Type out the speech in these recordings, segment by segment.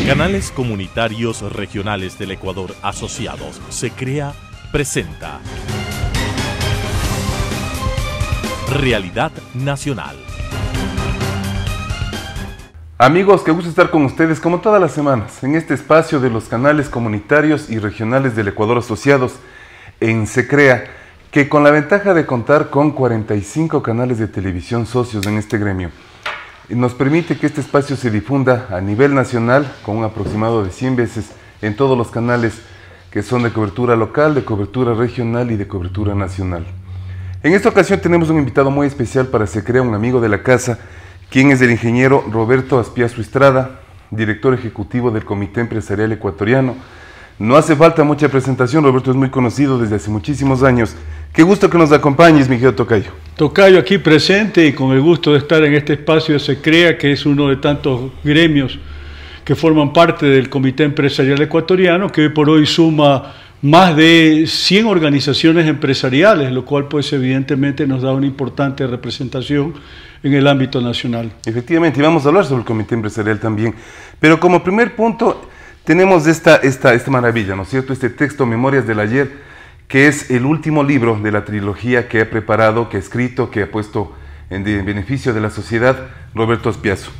Canales Comunitarios Regionales del Ecuador Asociados, SECREA, presenta Realidad Nacional. Amigos, qué gusto estar con ustedes como todas las semanas en este espacio de los canales comunitarios y regionales del Ecuador Asociados en SECREA, que con la ventaja de contar con 45 canales de televisión socios en este gremio, nos permite que este espacio se difunda a nivel nacional con un aproximado de 100 veces en todos los canales que son de cobertura local, de cobertura regional y de cobertura nacional. En esta ocasión tenemos un invitado muy especial para SECREA, un amigo de la casa, quien es el ingeniero Roberto Aspiazu Estrada, director ejecutivo del Comité Empresarial Ecuatoriano. No hace falta mucha presentación, Roberto es muy conocido desde hace muchísimos años. Qué gusto que nos acompañes, mi querido Tocayo. Tocayo aquí presente y con el gusto de estar en este espacio de SECREA, que es uno de tantos gremios que forman parte del Comité Empresarial Ecuatoriano, que hoy por hoy suma más de 100 organizaciones empresariales, lo cual pues evidentemente nos da una importante representación en el ámbito nacional. Efectivamente, y vamos a hablar sobre el Comité Empresarial también, pero como primer punto tenemos esta maravilla, ¿no es cierto? Este texto, Memorias del Ayer, que es el último libro de la trilogía que ha preparado, que ha escrito, que ha puesto en beneficio de la sociedad, Roberto Aspiazu.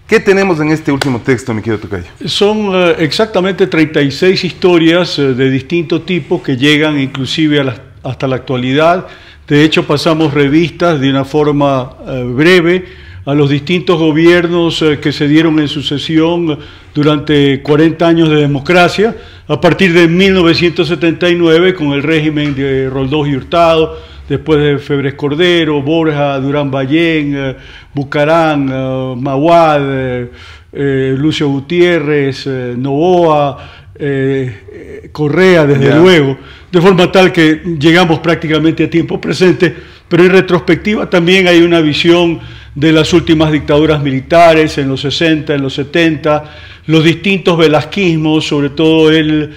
¿Qué tenemos en este último texto, mi querido Tocayo? Son exactamente 36 historias de distinto tipo que llegan inclusive hasta la actualidad. De hecho, pasamos revistas de una forma breve a los distintos gobiernos que se dieron en sucesión durante 40 años de democracia, a partir de 1979 con el régimen de Roldós y Hurtado, después de Febres Cordero, Borja, Durán Ballén, Bucarán, Mahuad, Lucio Gutiérrez, Novoa, Correa, desde luego, de forma tal que llegamos prácticamente a tiempo presente, pero en retrospectiva también hay una visión de las últimas dictaduras militares en los 60, en los 70, los distintos velasquismos, sobre todo el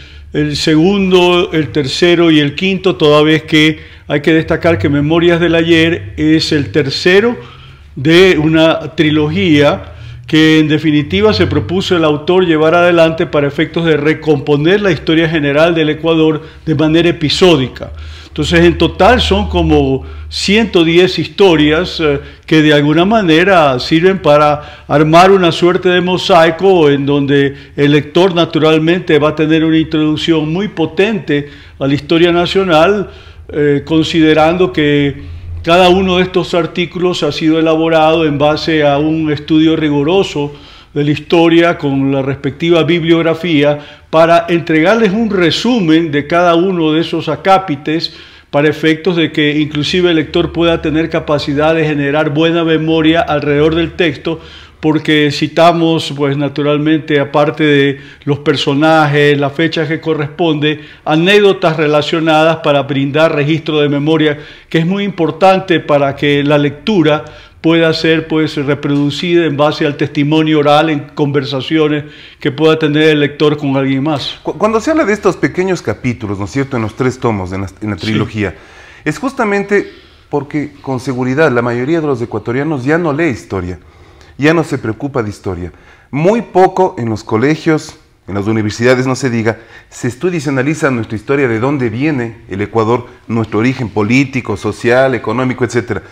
segundo, el tercero y el quinto, toda vez que hay que destacar que Memorias del Ayer es el tercero de una trilogía que en definitiva se propuso el autor llevar adelante para efectos de recomponer la historia general del Ecuador de manera episódica. Entonces, en total son como 110 historias que de alguna manera sirven para armar una suerte de mosaico en donde el lector naturalmente va a tener una introducción muy potente a la historia nacional, considerando que cada uno de estos artículos ha sido elaborado en base a un estudio riguroso de la historia con la respectiva bibliografía para entregarles un resumen de cada uno de esos acápites para efectos de que inclusive el lector pueda tener capacidad de generar buena memoria alrededor del texto, porque citamos, pues naturalmente, aparte de los personajes, las fechas que corresponde, anécdotas relacionadas para brindar registro de memoria, que es muy importante para que la lectura pueda ser pues reproducida en base al testimonio oral en conversaciones que pueda tener el lector con alguien más. Cuando se habla de estos pequeños capítulos, ¿no es cierto?, en los 3 tomos, en la trilogía, sí, es justamente porque con seguridad la mayoría de los ecuatorianos ya no lee historia, ya no se preocupa de historia. Muy poco en los colegios, en las universidades, no se diga, se estudia y se analiza nuestra historia, de dónde viene el Ecuador, nuestro origen político, social, económico, etcétera.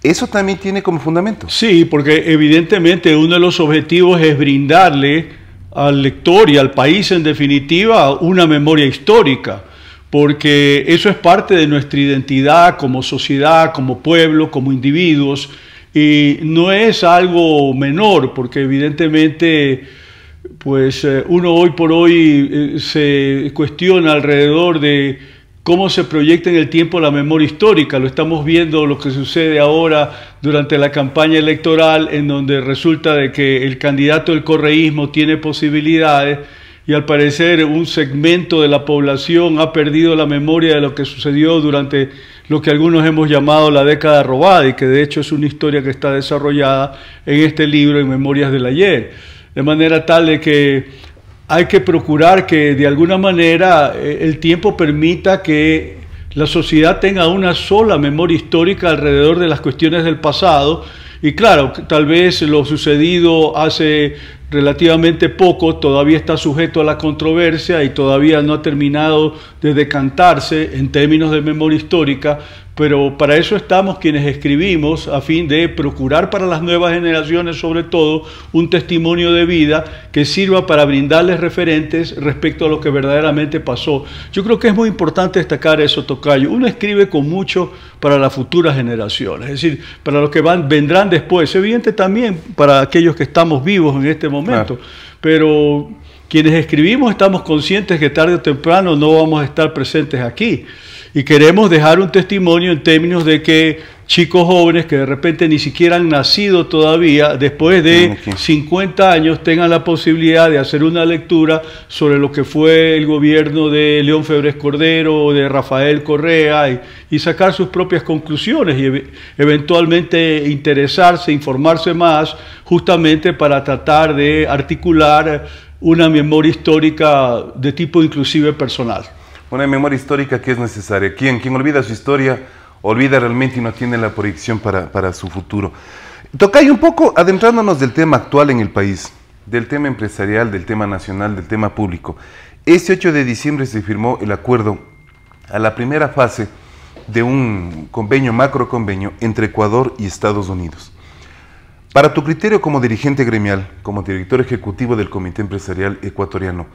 ¿Eso también tiene como fundamento? Sí, porque evidentemente uno de los objetivos es brindarle al lector y al país en definitiva una memoria histórica, porque eso es parte de nuestra identidad como sociedad, como pueblo, como individuos, y no es algo menor, porque evidentemente pues uno hoy por hoy se cuestiona alrededor de cómo se proyecta en el tiempo la memoria histórica. Lo estamos viendo lo que sucede ahora durante la campaña electoral, en donde resulta de que el candidato del correísmo tiene posibilidades y al parecer un segmento de la población ha perdido la memoria de lo que sucedió durante lo que algunos hemos llamado la década robada, y que de hecho es una historia que está desarrollada en este libro, en Memorias del Ayer, de manera tal de que hay que procurar que de alguna manera el tiempo permita que la sociedad tenga una sola memoria histórica alrededor de las cuestiones del pasado. Y claro, tal vez lo sucedido hace relativamente poco, todavía está sujeto a la controversia y todavía no ha terminado de decantarse en términos de memoria histórica, pero para eso estamos quienes escribimos, a fin de procurar para las nuevas generaciones, sobre todo, un testimonio de vida que sirva para brindarles referentes respecto a lo que verdaderamente pasó. Yo creo que es muy importante destacar eso, tocayo. Uno escribe con mucho para las futuras generaciones, es decir, para los que vendrán después. Es evidente también para aquellos que estamos vivos en este momento, claro. Pero quienes escribimos estamos conscientes que tarde o temprano no vamos a estar presentes aquí. Y queremos dejar un testimonio en términos de que chicos jóvenes que de repente ni siquiera han nacido todavía, después de 50 años, tengan la posibilidad de hacer una lectura sobre lo que fue el gobierno de León Febres Cordero, de Rafael Correa, y sacar sus propias conclusiones y eventualmente interesarse, informarse más, justamente para tratar de articular una memoria histórica de tipo inclusive personal. Una memoria histórica que es necesaria. Quien olvida su historia, olvida realmente y no tiene la proyección para su futuro. Tocayo, un poco adentrándonos del tema actual en el país, del tema empresarial, del tema nacional, del tema público. Este 8 de diciembre se firmó el acuerdo a la primera fase de un convenio, macroconvenio, entre Ecuador y Estados Unidos. Para tu criterio como dirigente gremial, como director ejecutivo del Comité Empresarial Ecuatoriano,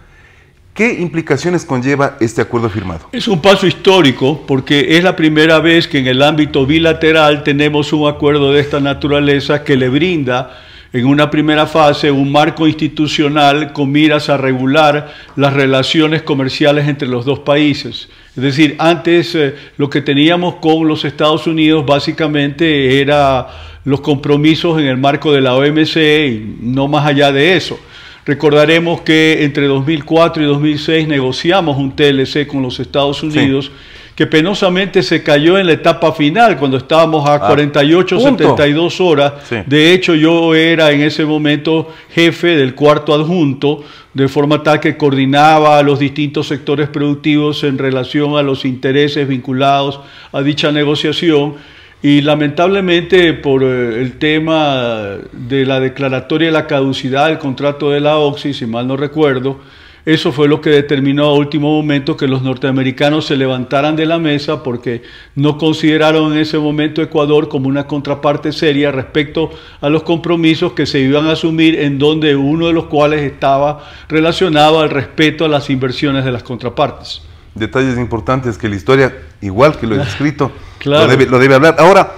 ¿qué implicaciones conlleva este acuerdo firmado? Es un paso histórico porque es la primera vez que en el ámbito bilateral tenemos un acuerdo de esta naturaleza que le brinda en una primera fase un marco institucional con miras a regular las relaciones comerciales entre los dos países. Es decir, antes lo que teníamos con los Estados Unidos básicamente era los compromisos en el marco de la OMC y no más allá de eso. Recordaremos que entre 2004 y 2006 negociamos un TLC con los Estados Unidos, sí, que penosamente se cayó en la etapa final, cuando estábamos a 48, 72 horas. Sí. De hecho, yo era en ese momento jefe del cuarto adjunto, de forma tal que coordinaba a los distintos sectores productivos en relación a los intereses vinculados a dicha negociación. Y lamentablemente por el tema de la declaratoria de la caducidad del contrato de la OXY, si mal no recuerdo, eso fue lo que determinó a último momento que los norteamericanos se levantaran de la mesa porque no consideraron en ese momento Ecuador como una contraparte seria respecto a los compromisos que se iban a asumir, en donde uno de los cuales estaba relacionado al respeto a las inversiones de las contrapartes. Detalles importantes que la historia, igual que lo he descrito, claro, lo debe hablar. Ahora,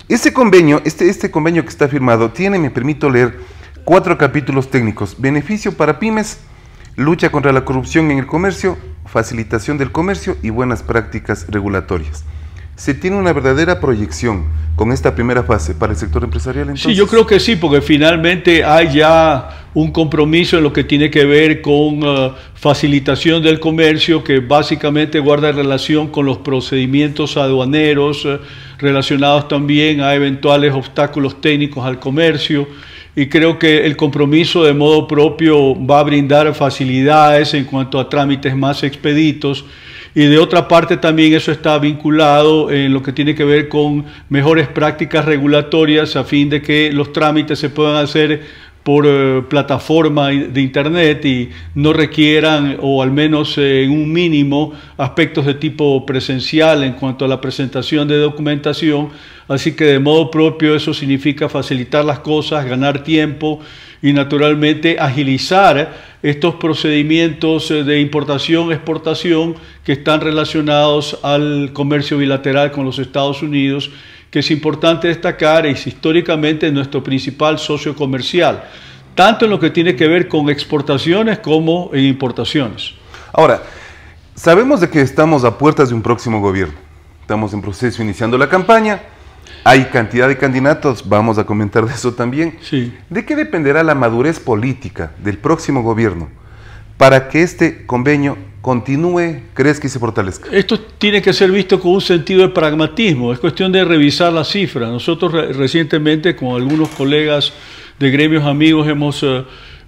este convenio que está firmado tiene, me permito leer, 4 capítulos técnicos: beneficio para pymes, lucha contra la corrupción en el comercio, facilitación del comercio y buenas prácticas regulatorias. ¿Se tiene una verdadera proyección con esta primera fase para el sector empresarial entonces? Sí, yo creo que sí, porque finalmente hay ya un compromiso en lo que tiene que ver con facilitación del comercio, que básicamente guarda relación con los procedimientos aduaneros, relacionados también a eventuales obstáculos técnicos al comercio. Y creo que el compromiso de modo propio va a brindar facilidades en cuanto a trámites más expeditos. Y de otra parte también eso está vinculado en lo que tiene que ver con mejores prácticas regulatorias a fin de que los trámites se puedan hacer por plataforma de internet y no requieran, o al menos en un mínimo, aspectos de tipo presencial en cuanto a la presentación de documentación. Así que de modo propio eso significa facilitar las cosas, ganar tiempo y naturalmente agilizar estos procedimientos de importación, exportación que están relacionados al comercio bilateral con los Estados Unidos, que es importante destacar, es históricamente nuestro principal socio comercial, tanto en lo que tiene que ver con exportaciones como en importaciones. Ahora, sabemos de que estamos a puertas de un próximo gobierno, estamos en proceso iniciando la campaña, hay cantidad de candidatos, vamos a comentar de eso también. Sí. ¿De qué dependerá la madurez política del próximo gobierno para que este convenio continúe, crezca y se fortalezca? Esto tiene que ser visto con un sentido de pragmatismo, es cuestión de revisar las cifras. Nosotros recientemente con algunos colegas de gremios amigos hemos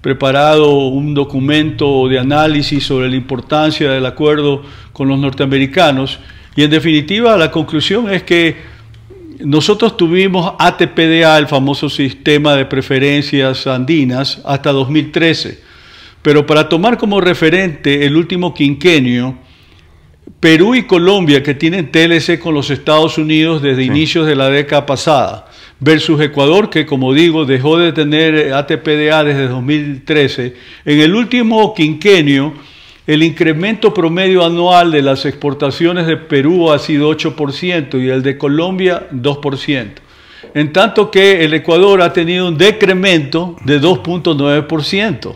preparado un documento de análisis sobre la importancia del acuerdo con los norteamericanos y en definitiva la conclusión es que nosotros tuvimos ATPDA, el famoso sistema de preferencias andinas, hasta 2013. Pero para tomar como referente el último quinquenio, Perú y Colombia, que tienen TLC con los Estados Unidos desde inicios de la década pasada, versus Ecuador, que como digo, dejó de tener ATPDA desde 2013, en el último quinquenio, el incremento promedio anual de las exportaciones de Perú ha sido 8% y el de Colombia 2%. En tanto que el Ecuador ha tenido un decremento de 2.9%.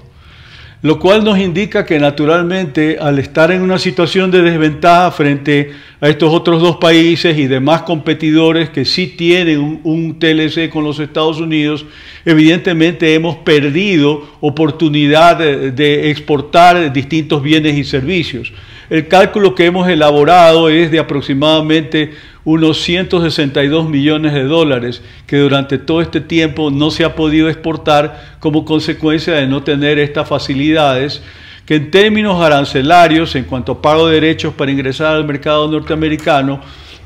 Lo cual nos indica que naturalmente al estar en una situación de desventaja frente a estos otros dos países y demás competidores que sí tienen un TLC con los Estados Unidos, evidentemente hemos perdido oportunidad de exportar distintos bienes y servicios. El cálculo que hemos elaborado es de aproximadamente unos 162 millones de dólares que durante todo este tiempo no se ha podido exportar como consecuencia de no tener estas facilidades que en términos arancelarios, en cuanto a pago de derechos para ingresar al mercado norteamericano,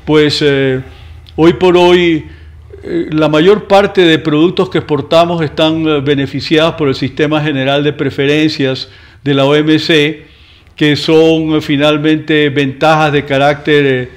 pues hoy por hoy la mayor parte de productos que exportamos están beneficiados por el Sistema General de Preferencias de la OMC, que son finalmente ventajas de carácter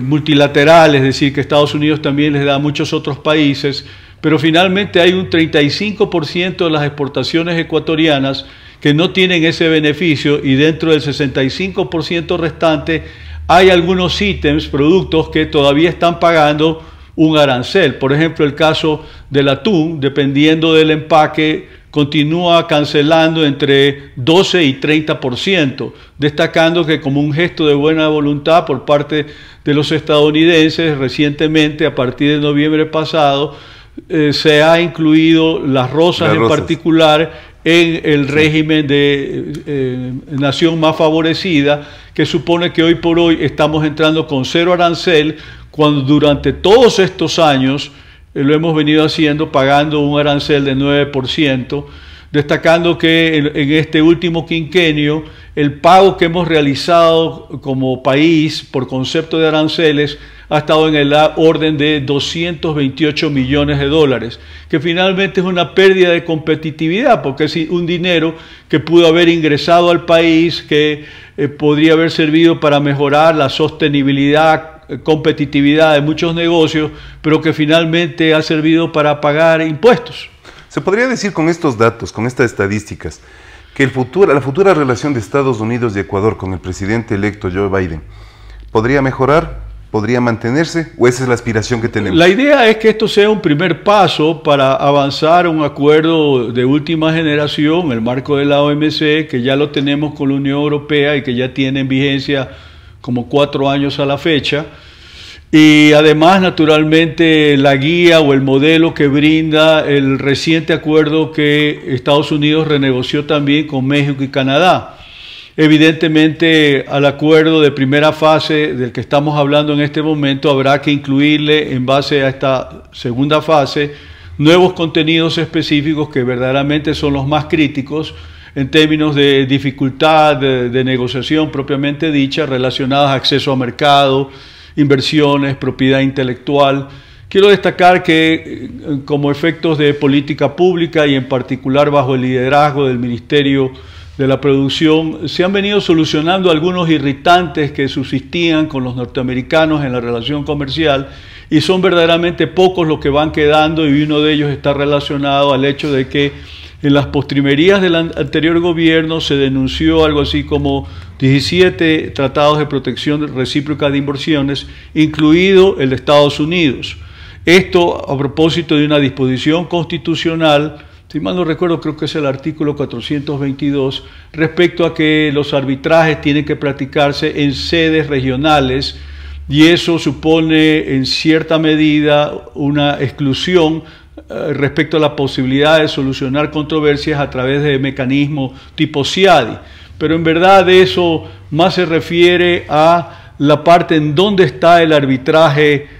multilateral, es decir, que Estados Unidos también les da a muchos otros países, pero finalmente hay un 35% de las exportaciones ecuatorianas que no tienen ese beneficio y dentro del 65% restante hay algunos ítems, productos que todavía están pagando un arancel. Por ejemplo, el caso del atún, dependiendo del empaque, continúa cancelando entre 12 y 30%, destacando que como un gesto de buena voluntad por parte de los estadounidenses, recientemente, a partir de noviembre pasado, se ha incluido las rosas en particular en el régimen de nación más favorecida, que supone que hoy por hoy estamos entrando con cero arancel, cuando durante todos estos años lo hemos venido haciendo pagando un arancel de 9%, destacando que en este último quinquenio el pago que hemos realizado como país por concepto de aranceles ha estado en el orden de 228 millones de dólares, que finalmente es una pérdida de competitividad, porque es un dinero que pudo haber ingresado al país, que podría haber servido para mejorar la sostenibilidad, competitividad de muchos negocios, pero que finalmente ha servido para pagar impuestos. Se podría decir con estos datos, con estas estadísticas, que la futura relación de Estados Unidos y Ecuador con el presidente electo Joe Biden podría mejorar, podría mantenerse, o esa es la aspiración que tenemos. La idea es que esto sea un primer paso para avanzar a un acuerdo de última generación en el marco de la OMC, que ya lo tenemos con la Unión Europea y que ya tiene en vigencia como 4 años a la fecha, y además naturalmente la guía o el modelo que brinda el reciente acuerdo que Estados Unidos renegoció también con México y Canadá. Evidentemente al acuerdo de primera fase del que estamos hablando en este momento habrá que incluirle en base a esta segunda fase nuevos contenidos específicos que verdaderamente son los más críticos en términos de dificultad de negociación propiamente dicha, relacionadas a acceso a mercado, inversiones, propiedad intelectual. Quiero destacar que como efectos de política pública y en particular bajo el liderazgo del Ministerio de la Producción, se han venido solucionando algunos irritantes que subsistían con los norteamericanos en la relación comercial y son verdaderamente pocos los que van quedando, y uno de ellos está relacionado al hecho de que en las postrimerías del anterior gobierno se denunció algo así como 17 tratados de protección recíproca de inversiones, incluido el de Estados Unidos. Esto a propósito de una disposición constitucional, si mal no recuerdo, creo que es el artículo 422, respecto a que los arbitrajes tienen que practicarse en sedes regionales, y eso supone en cierta medida una exclusión respecto a la posibilidad de solucionar controversias a través de mecanismos tipo CIADI. Pero en verdad eso más se refiere a la parte en donde está el arbitraje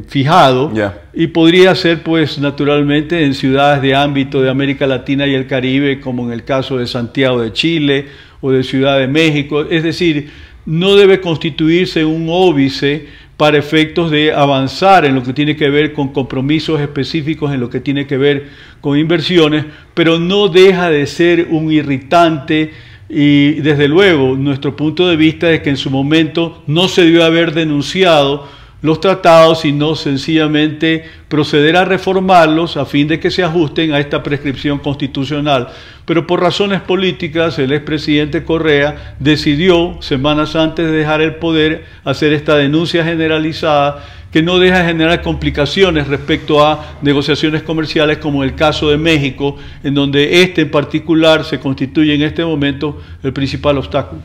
fijado, y podría ser pues naturalmente en ciudades de ámbito de América Latina y el Caribe, como en el caso de Santiago de Chile o de Ciudad de México, es decir, no debe constituirse un óbice para efectos de avanzar en lo que tiene que ver con compromisos específicos, en lo que tiene que ver con inversiones, pero no deja de ser un irritante. Y desde luego nuestro punto de vista es que en su momento no se debió haber denunciado los tratados, sino sencillamente proceder a reformarlos a fin de que se ajusten a esta prescripción constitucional. Pero por razones políticas, el expresidente Correa decidió, semanas antes de dejar el poder, hacer esta denuncia generalizada que no deja de generar complicaciones respecto a negociaciones comerciales, como el caso de México, en donde este en particular se constituye en este momento el principal obstáculo.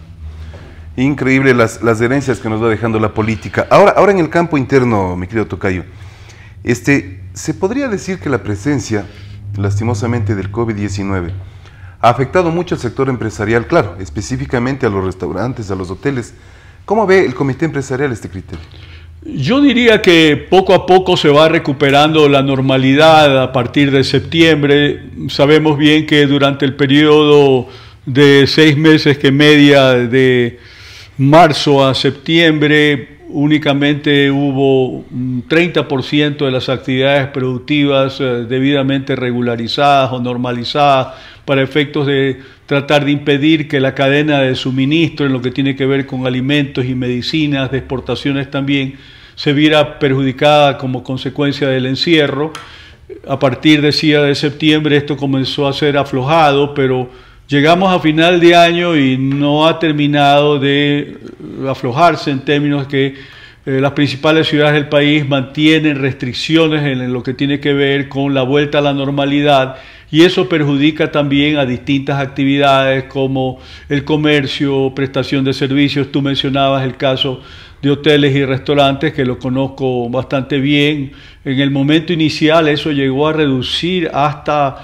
Increíble las herencias que nos va dejando la política. Ahora en el campo interno, mi querido tocayo, ¿se podría decir que la presencia, lastimosamente, del COVID-19 ha afectado mucho al sector empresarial? Claro, específicamente a los restaurantes, a los hoteles. ¿Cómo ve el comité empresarial este criterio? Yo diría que poco a poco se va recuperando la normalidad a partir de septiembre. Sabemos bien que durante el periodo de 6 meses que media de marzo a septiembre únicamente hubo un 30% de las actividades productivas debidamente regularizadas o normalizadas para efectos de tratar de impedir que la cadena de suministro en lo que tiene que ver con alimentos y medicinas, de exportaciones también, se viera perjudicada como consecuencia del encierro. A partir, decía, de septiembre esto comenzó a ser aflojado, pero llegamos a final de año y no ha terminado de aflojarse, en términos que las principales ciudades del país mantienen restricciones en lo que tiene que ver con la vuelta a la normalidad, y eso perjudica también a distintas actividades como el comercio, prestación de servicios. Tú mencionabas el caso de hoteles y restaurantes, que lo conozco bastante bien. En el momento inicial eso llegó a reducir hasta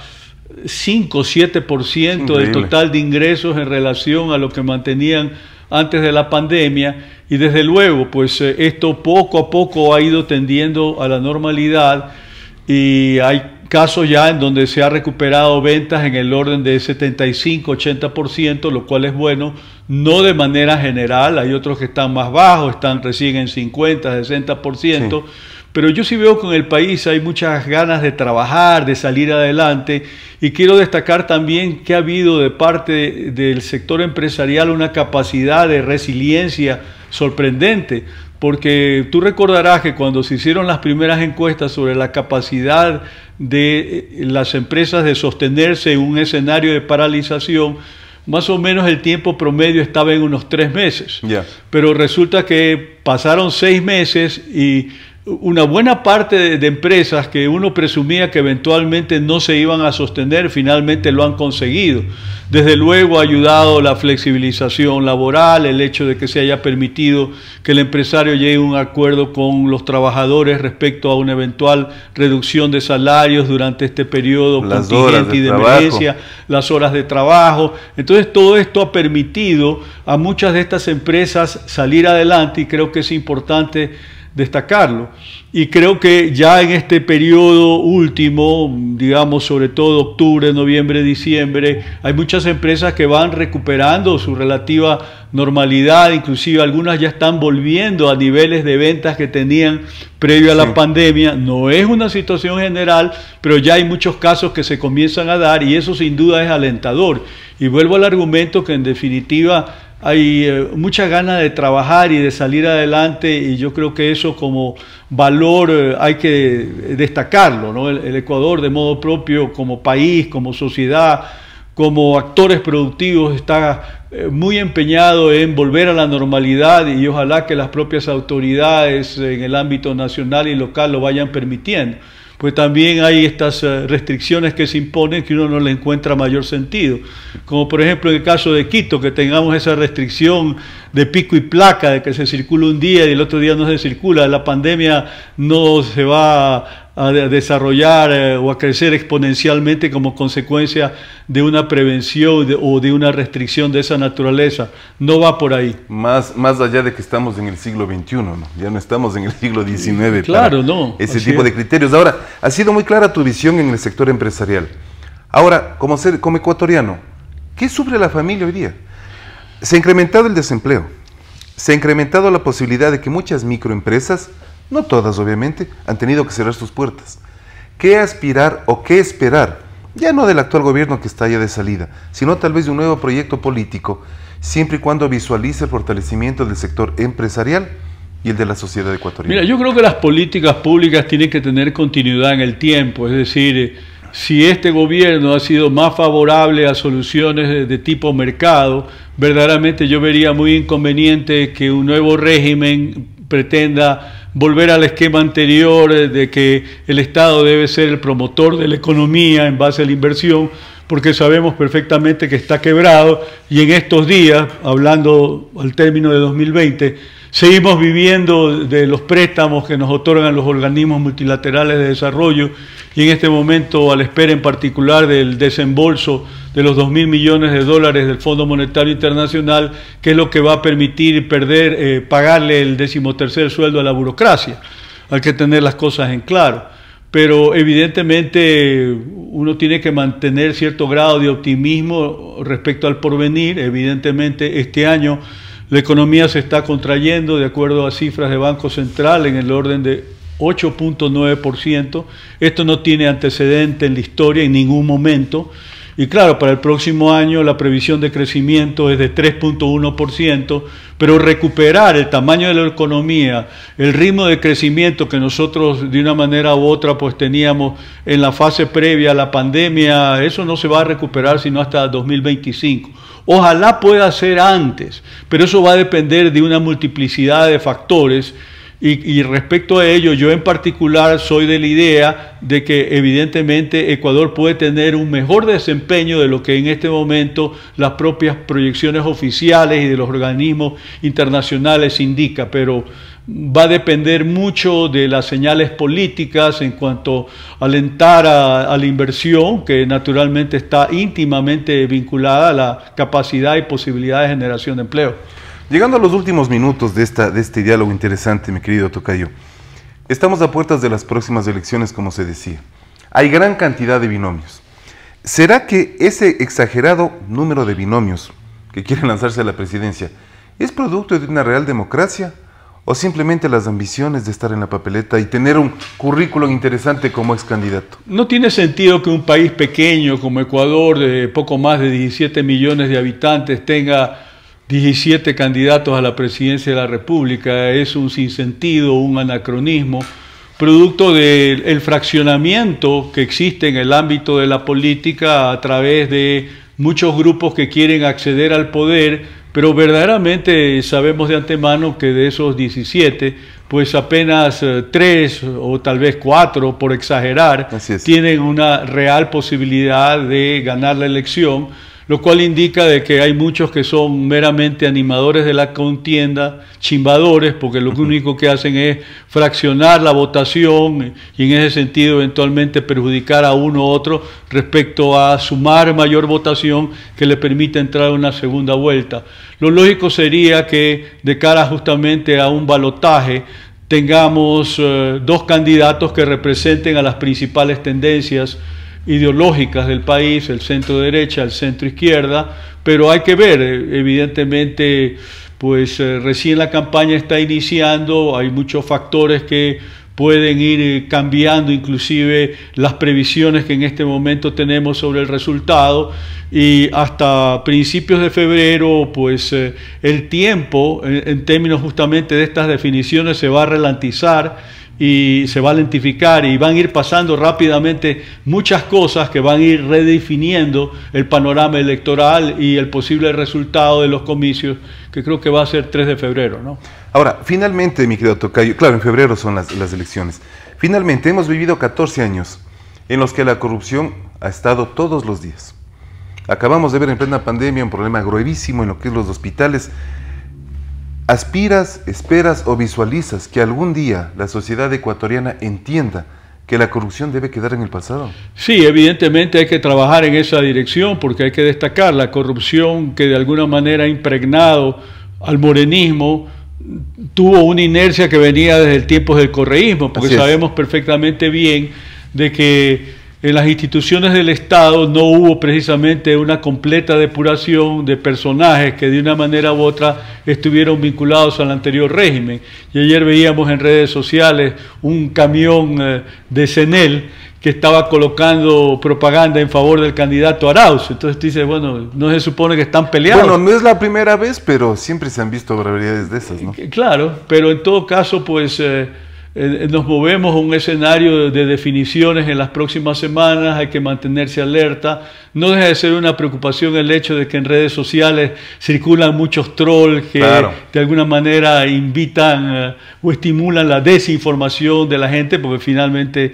5 o 7% del total de ingresos en relación a lo que mantenían antes de la pandemia, y desde luego pues esto poco a poco ha ido tendiendo a la normalidad, y hay casos ya en donde se ha recuperado ventas en el orden de 75-80%, lo cual es bueno, no de manera general. Hay otros que están más bajos, están recién en 50-60%, sí. Pero yo sí veo que en el país hay muchas ganas de trabajar, de salir adelante, y quiero destacar también que ha habido de parte del sector empresarial una capacidad de resiliencia sorprendente, porque tú recordarás que cuando se hicieron las primeras encuestas sobre la capacidad de las empresas de sostenerse en un escenario de paralización, más o menos el tiempo promedio estaba en unos 3 meses. Pero resulta que pasaron 6 meses y una buena parte de empresas que uno presumía que eventualmente no se iban a sostener, finalmente lo han conseguido. Desde luego ha ayudado la flexibilización laboral, el hecho de que se haya permitido que el empresario llegue a un acuerdo con los trabajadores respecto a una eventual reducción de salarios durante este periodo contingente y de emergencia, las horas de trabajo. Entonces todo esto ha permitido a muchas de estas empresas salir adelante, y creo que es importante destacarlo. Y creo que ya en este periodo último, digamos sobre todo octubre, noviembre, diciembre, hay muchas empresas que van recuperando su relativa normalidad, inclusive algunas ya están volviendo a niveles de ventas que tenían previo a la pandemia. No es una situación general, pero ya hay muchos casos que se comienzan a dar, y eso sin duda es alentador. Y vuelvo al argumento que en definitiva hay mucha ganas de trabajar y de salir adelante, y yo creo que eso como valor hay que destacarlo, ¿no? El Ecuador, de modo propio, como país, como sociedad, como actores productivos, está muy empeñado en volver a la normalidad, y ojalá que las propias autoridades en el ámbito nacional y local lo vayan permitiendo. Pues también hay estas restricciones que se imponen que uno no le encuentra mayor sentido. Como por ejemplo en el caso de Quito, que tengamos esa restricción de pico y placa, de que se circula un día y el otro día no se circula. La pandemia no se va a desarrollar o a crecer exponencialmente como consecuencia de una prevención o de una restricción de esa naturaleza. No va por ahí. Más allá de que estamos en el siglo XXI, ¿no? Ya no estamos en el siglo XIX. Claro, no. Ese tipo de criterios. Ahora, ha sido muy clara tu visión en el sector empresarial. Ahora, como ecuatoriano, ¿qué sufre la familia hoy día? Se ha incrementado el desempleo. se ha incrementado la posibilidad de que muchas microempresas, no todas obviamente, han tenido que cerrar sus puertas. ¿Qué aspirar o qué esperar? Ya no del actual gobierno que está ya de salida, sino tal vez de un nuevo proyecto político, siempre y cuando visualice el fortalecimiento del sector empresarial y el de la sociedad ecuatoriana. Mira, yo creo que las políticas públicas tienen que tener continuidad en el tiempo, es decir, si este gobierno ha sido más favorable a soluciones de tipo mercado, verdaderamente yo vería muy inconveniente que un nuevo régimen pretenda volver al esquema anterior de que el Estado debe ser el promotor de la economía en base a la inversión, porque sabemos perfectamente que está quebrado y en estos días, hablando al término de 2020, seguimos viviendo de los préstamos que nos otorgan los organismos multilaterales de desarrollo y en este momento a la espera en particular del desembolso de los 2.000 millones de dólares del Fondo Monetario Internacional, que es lo que va a permitir pagarle el 13º sueldo a la burocracia. Hay que tener las cosas en claro. Pero evidentemente uno tiene que mantener cierto grado de optimismo respecto al porvenir. Evidentemente este año la economía se está contrayendo, de acuerdo a cifras de Banco Central, en el orden de 8.9%. Esto no tiene antecedente en la historia en ningún momento. Y claro, para el próximo año la previsión de crecimiento es de 3.1%, pero recuperar el tamaño de la economía, el ritmo de crecimiento que nosotros de una manera u otra pues teníamos en la fase previa a la pandemia, eso no se va a recuperar sino hasta 2025. Ojalá pueda ser antes, pero eso va a depender de una multiplicidad de factores. Y respecto a ello, yo en particular soy de la idea de que evidentemente Ecuador puede tener un mejor desempeño de lo que en este momento las propias proyecciones oficiales y de los organismos internacionales indican, pero va a depender mucho de las señales políticas en cuanto a alentar a la inversión, que naturalmente está íntimamente vinculada a la capacidad y posibilidad de generación de empleo. Llegando a los últimos minutos de este diálogo interesante, mi querido tocayo, estamos a puertas de las próximas elecciones, como se decía. Hay gran cantidad de binomios. ¿Será que ese exagerado número de binomios que quieren lanzarse a la presidencia es producto de una real democracia o simplemente las ambiciones de estar en la papeleta y tener un currículum interesante como ex candidato? No tiene sentido que un país pequeño como Ecuador, de poco más de 17 millones de habitantes, tenga 17 candidatos a la presidencia de la República. Es un sinsentido, un anacronismo, producto del fraccionamiento que existe en el ámbito de la política a través de muchos grupos que quieren acceder al poder, pero verdaderamente sabemos de antemano que de esos 17, pues apenas 3 o tal vez 4, por exagerar, tienen una real posibilidad de ganar la elección, lo cual indica de que hay muchos que son meramente animadores de la contienda, chimbadores, porque lo único que hacen es fraccionar la votación y en ese sentido eventualmente perjudicar a uno u otro respecto a sumar mayor votación que le permita entrar a una segunda vuelta. Lo lógico sería que de cara justamente a un balotaje tengamos 2 candidatos que representen a las principales tendencias ideológicas del país, el centro derecha, el centro izquierda, pero hay que ver, evidentemente, pues recién la campaña está iniciando, hay muchos factores que pueden ir cambiando, inclusive las previsiones que en este momento tenemos sobre el resultado, y hasta principios de febrero, pues el tiempo, en términos justamente de estas definiciones, se va a ralentizar y se va a lentificar y van a ir pasando rápidamente muchas cosas que van a ir redefiniendo el panorama electoral y el posible resultado de los comicios, que creo que va a ser 3 de febrero, ¿no? Ahora, finalmente, mi querido tocayo, claro, en febrero son las elecciones. Finalmente, hemos vivido 14 años en los que la corrupción ha estado todos los días. Acabamos de ver en plena pandemia un problema gravísimo en lo que es los hospitales. ¿Aspiras, esperas o visualizas que algún día la sociedad ecuatoriana entienda que la corrupción debe quedar en el pasado? Sí, evidentemente hay que trabajar en esa dirección, porque hay que destacar la corrupción que de alguna manera ha impregnado al morenismo. Tuvo una inercia que venía desde el tiempo del correísmo, porque sabemos perfectamente bien de que en las instituciones del Estado no hubo precisamente una completa depuración de personajes que de una manera u otra estuvieron vinculados al anterior régimen. Y ayer veíamos en redes sociales un camión de CENEL que estaba colocando propaganda en favor del candidato Arauz. Entonces dice, bueno, no se supone que están peleados. Bueno, no es la primera vez, pero siempre se han visto barbaridades de esas, ¿no? Claro, pero en todo caso, pues nos movemos a un escenario de definiciones en las próximas semanas, hay que mantenerse alerta. No deja de ser una preocupación el hecho de que en redes sociales circulan muchos trolls que de alguna manera invitan o estimulan la desinformación de la gente, porque finalmente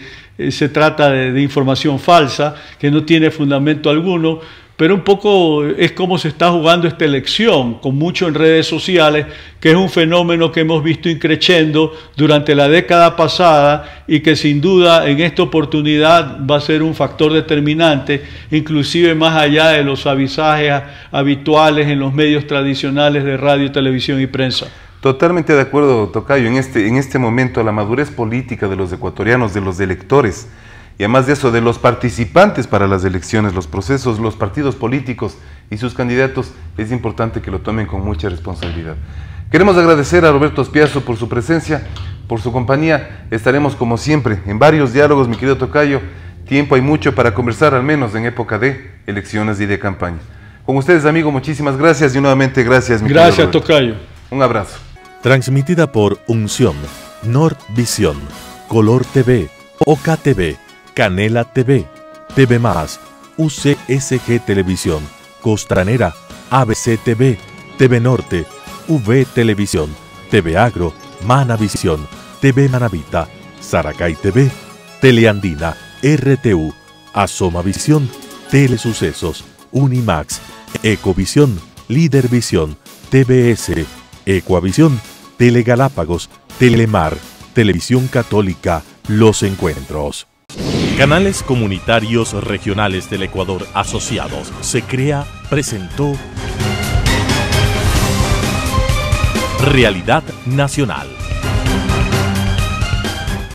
se trata de información falsa que no tiene fundamento alguno. Pero un poco es como se está jugando esta elección, con mucho en redes sociales, que es un fenómeno que hemos visto increciendo durante la década pasada y que sin duda en esta oportunidad va a ser un factor determinante, inclusive más allá de los avisajes habituales en los medios tradicionales de radio, televisión y prensa. Totalmente de acuerdo, Tocayo. En este momento la madurez política de los ecuatorianos, de los electores, y además de eso, de los participantes para las elecciones, los procesos, los partidos políticos y sus candidatos, es importante que lo tomen con mucha responsabilidad. Queremos agradecer a Roberto Spiazzo por su presencia, por su compañía. Estaremos como siempre en varios diálogos, mi querido Tocayo. Tiempo hay mucho para conversar, al menos en época de elecciones y de campaña. Con ustedes, amigo, muchísimas gracias y nuevamente gracias, mi Gracias, querido Tocayo. Un abrazo. Transmitida por Unción, Nordvisión, Color TV, OKTV, Canela TV, TV+, UCSG Televisión, Costranera, ABC TV, TV Norte, V Televisión, TV Agro, Manavisión, TV Manavita, Saracay TV, Teleandina, RTU, Asomavisión, Telesucesos, Unimax, Ecovisión, Lídervisión, TVS, Ecuavisión, Telegalápagos, Telemar, Televisión Católica, Los Encuentros. Canales Comunitarios Regionales del Ecuador Asociados, SECREA, presentó Realidad Nacional.